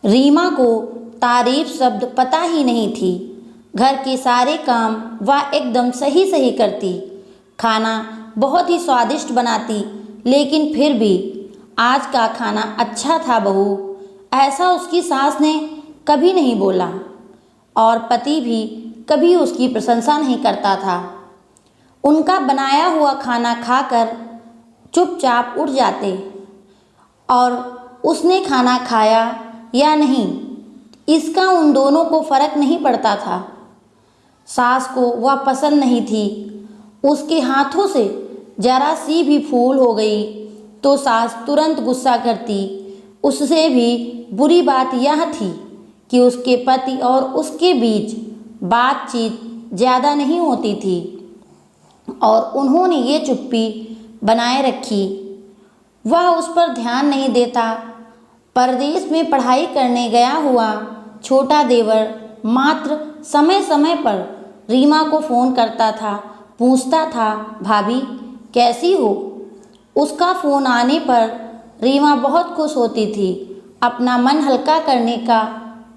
रीमा को तारीफ शब्द पता ही नहीं थी। घर के सारे काम वह एकदम सही सही करती, खाना बहुत ही स्वादिष्ट बनाती, लेकिन फिर भी आज का खाना अच्छा था बहू, ऐसा उसकी सास ने कभी नहीं बोला और पति भी कभी उसकी प्रशंसा नहीं करता था। उनका बनाया हुआ खाना खाकर चुपचाप उठ जाते और उसने खाना खाया या नहीं इसका उन दोनों को फर्क नहीं पड़ता था। सास को वह पसंद नहीं थी। उसके हाथों से जरा सी भी भूल हो गई तो सास तुरंत गुस्सा करती। उससे भी बुरी बात यह थी कि उसके पति और उसके बीच बातचीत ज़्यादा नहीं होती थी और उन्होंने ये चुप्पी बनाए रखी। वह उस पर ध्यान नहीं देता। परदेश में पढ़ाई करने गया हुआ छोटा देवर मात्र समय समय पर रीमा को फ़ोन करता था, पूछता था, भाभी कैसी हो। उसका फ़ोन आने पर रीमा बहुत खुश होती थी। अपना मन हल्का करने का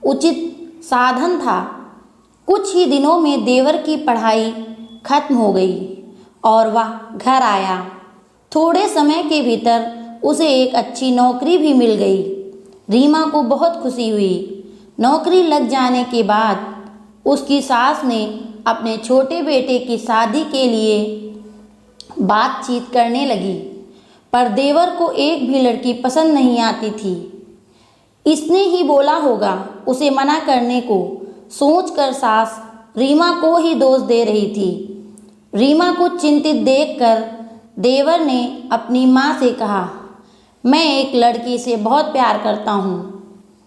उचित साधन था। कुछ ही दिनों में देवर की पढ़ाई खत्म हो गई और वह घर आया। थोड़े समय के भीतर उसे एक अच्छी नौकरी भी मिल गई। रीमा को बहुत खुशी हुई। नौकरी लग जाने के बाद उसकी सास ने अपने छोटे बेटे की शादी के लिए बातचीत करने लगी, पर देवर को एक भी लड़की पसंद नहीं आती थी। इसने ही बोला होगा उसे मना करने को, सोचकर सास रीमा को ही दोष दे रही थी। रीमा को चिंतित देखकर देवर ने अपनी माँ से कहा, मैं एक लड़की से बहुत प्यार करता हूँ,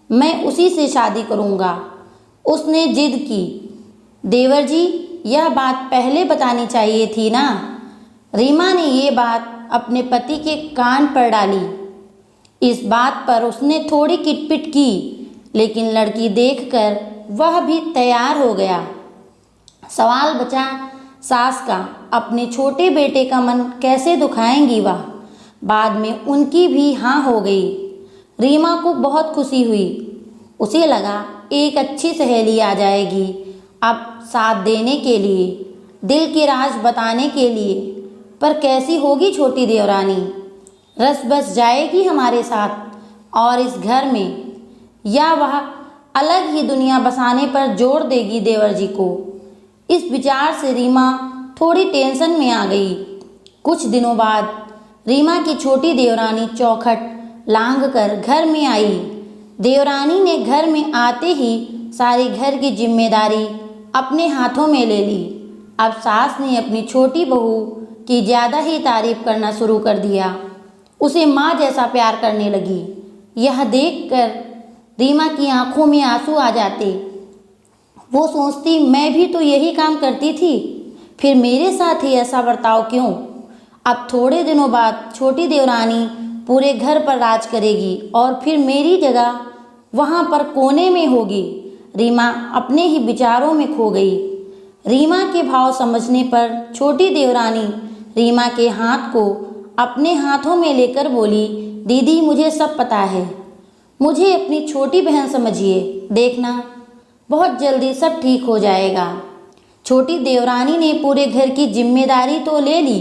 मैं उसी से शादी करूँगा। उसने जिद की। देवर जी, यह बात पहले बतानी चाहिए थी ना। रीमा ने ये बात अपने पति के कान पर डाली। इस बात पर उसने थोड़ी किटपिट की, लेकिन लड़की देखकर वह भी तैयार हो गया। सवाल बचा सास का, अपने छोटे बेटे का मन कैसे दुखाएंगी वह। बाद में उनकी भी हाँ हो गई। रीमा को बहुत खुशी हुई। उसे लगा एक अच्छी सहेली आ जाएगी अब साथ देने के लिए, दिल के राज बताने के लिए। पर कैसी होगी छोटी देवरानी, रस बस जाएगी हमारे साथ और इस घर में, या वह अलग ही दुनिया बसाने पर जोर देगी देवर जी को। इस विचार से रीमा थोड़ी टेंशन में आ गई। कुछ दिनों बाद रीमा की छोटी देवरानी चौखट लांघ कर घर में आई। देवरानी ने घर में आते ही सारी घर की जिम्मेदारी अपने हाथों में ले ली। अब सास ने अपनी छोटी बहू की ज़्यादा ही तारीफ करना शुरू कर दिया। उसे माँ जैसा प्यार करने लगी। यह देखकर रीमा की आंखों में आंसू आ जाते। वो सोचती, मैं भी तो यही काम करती थी, फिर मेरे साथ ही ऐसा बर्ताव क्यों। अब थोड़े दिनों बाद छोटी देवरानी पूरे घर पर राज करेगी और फिर मेरी जगह वहाँ पर कोने में होगी। रीमा अपने ही विचारों में खो गई। रीमा के भाव समझने पर छोटी देवरानी रीमा के हाथ को अपने हाथों में लेकर बोली, दीदी मुझे सब पता है, मुझे अपनी छोटी बहन समझिए, देखना बहुत जल्दी सब ठीक हो जाएगा। छोटी देवरानी ने पूरे घर की जिम्मेदारी तो ले ली,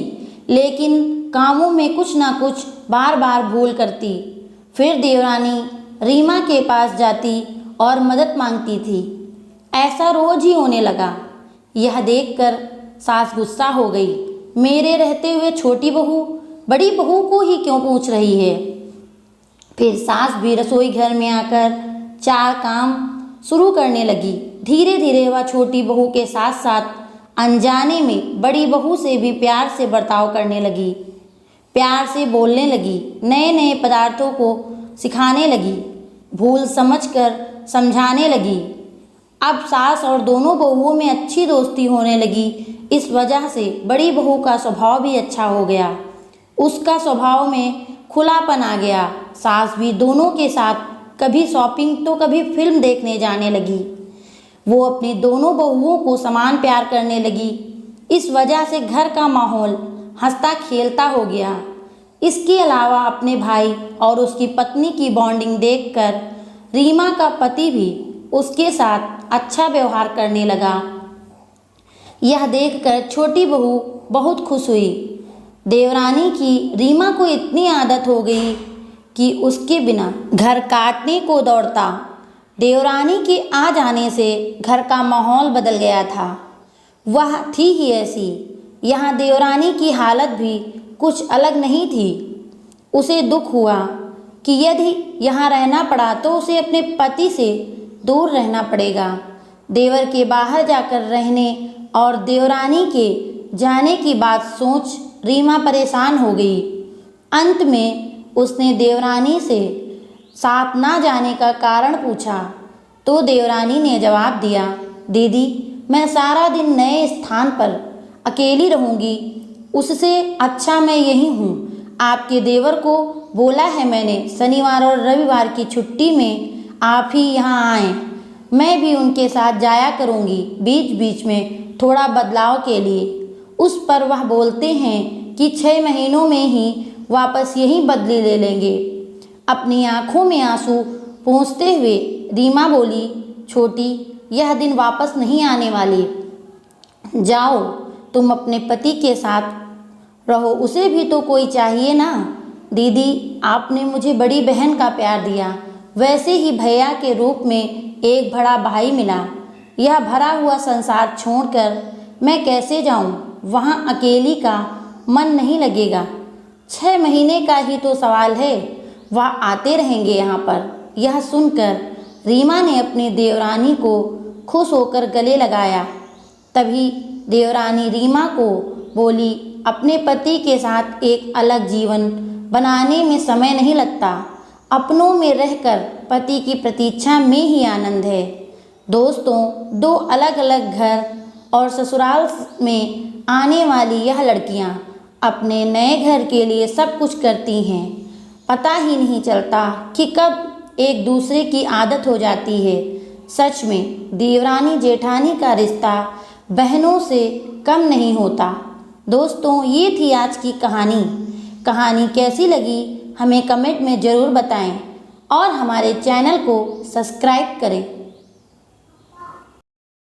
लेकिन कामों में कुछ ना कुछ बार बार भूल करती। फिर देवरानी रीमा के पास जाती और मदद मांगती थी। ऐसा रोज ही होने लगा। यह देखकर सास गुस्सा हो गई। मेरे रहते हुए छोटी बहू बड़ी बहू को ही क्यों पूछ रही है। फिर सास भी रसोई घर में आकर चार काम शुरू करने लगी। धीरे धीरे वह छोटी बहू के साथ साथ अनजाने में बड़ी बहू से भी प्यार से बर्ताव करने लगी, प्यार से बोलने लगी, नए नए पदार्थों को सिखाने लगी, भूल समझकर समझाने लगी। अब सास और दोनों बहुओं में अच्छी दोस्ती होने लगी। इस वजह से बड़ी बहू का स्वभाव भी अच्छा हो गया। उसका स्वभाव में खुलापन आ गया। सास भी दोनों के साथ कभी शॉपिंग तो कभी फिल्म देखने जाने लगी। वो अपनी दोनों बहुओं को समान प्यार करने लगी। इस वजह से घर का माहौल हंसता खेलता हो गया। इसके अलावा अपने भाई और उसकी पत्नी की बॉन्डिंग देखकर रीमा का पति भी उसके साथ अच्छा व्यवहार करने लगा। यह देखकर छोटी बहू बहुत खुश हुई। देवरानी की रीमा को इतनी आदत हो गई कि उसके बिना घर काटने को दौड़ता। देवरानी के आ जाने से घर का माहौल बदल गया था। वह थी ही ऐसी। यहाँ देवरानी की हालत भी कुछ अलग नहीं थी। उसे दुख हुआ कि यदि यहाँ रहना पड़ा तो उसे अपने पति से दूर रहना पड़ेगा। देवर के बाहर जाकर रहने और देवरानी के जाने की बात सोच रीमा परेशान हो गई। अंत में उसने देवरानी से साथ ना जाने का कारण पूछा तो देवरानी ने जवाब दिया, दीदी मैं सारा दिन नए स्थान पर अकेली रहूँगी, उससे अच्छा मैं यहीं हूँ। आपके देवर को बोला है मैंने शनिवार और रविवार की छुट्टी में आप ही यहाँ आएँ। मैं भी उनके साथ जाया करूँगी बीच बीच में थोड़ा बदलाव के लिए। उस पर वह बोलते हैं कि 6 महीनों में ही वापस यहीं बदली ले लेंगे। अपनी आंखों में आंसू पोंछते हुए रीमा बोली, छोटी यह दिन वापस नहीं आने वाले। जाओ तुम अपने पति के साथ रहो, उसे भी तो कोई चाहिए ना। दीदी आपने मुझे बड़ी बहन का प्यार दिया, वैसे ही भैया के रूप में एक बड़ा भाई मिला। यह भरा हुआ संसार छोड़कर मैं कैसे जाऊं? वहाँ अकेली का मन नहीं लगेगा। 6 महीने का ही तो सवाल है, वह आते रहेंगे यहाँ पर। यह सुनकर रीमा ने अपनी देवरानी को खुश होकर गले लगाया। तभी देवरानी रीमा को बोली, अपने पति के साथ एक अलग जीवन बनाने में समय नहीं लगता, अपनों में रहकर पति की प्रतीक्षा में ही आनंद है। दोस्तों, 2 अलग अलग घर और ससुराल में आने वाली यह लड़कियां अपने नए घर के लिए सब कुछ करती हैं। पता ही नहीं चलता कि कब एक दूसरे की आदत हो जाती है। सच में देवरानी जेठानी का रिश्ता बहनों से कम नहीं होता। दोस्तों, ये थी आज की कहानी कैसी लगी हमें कमेंट में ज़रूर बताएं और हमारे चैनल को सब्सक्राइब करें।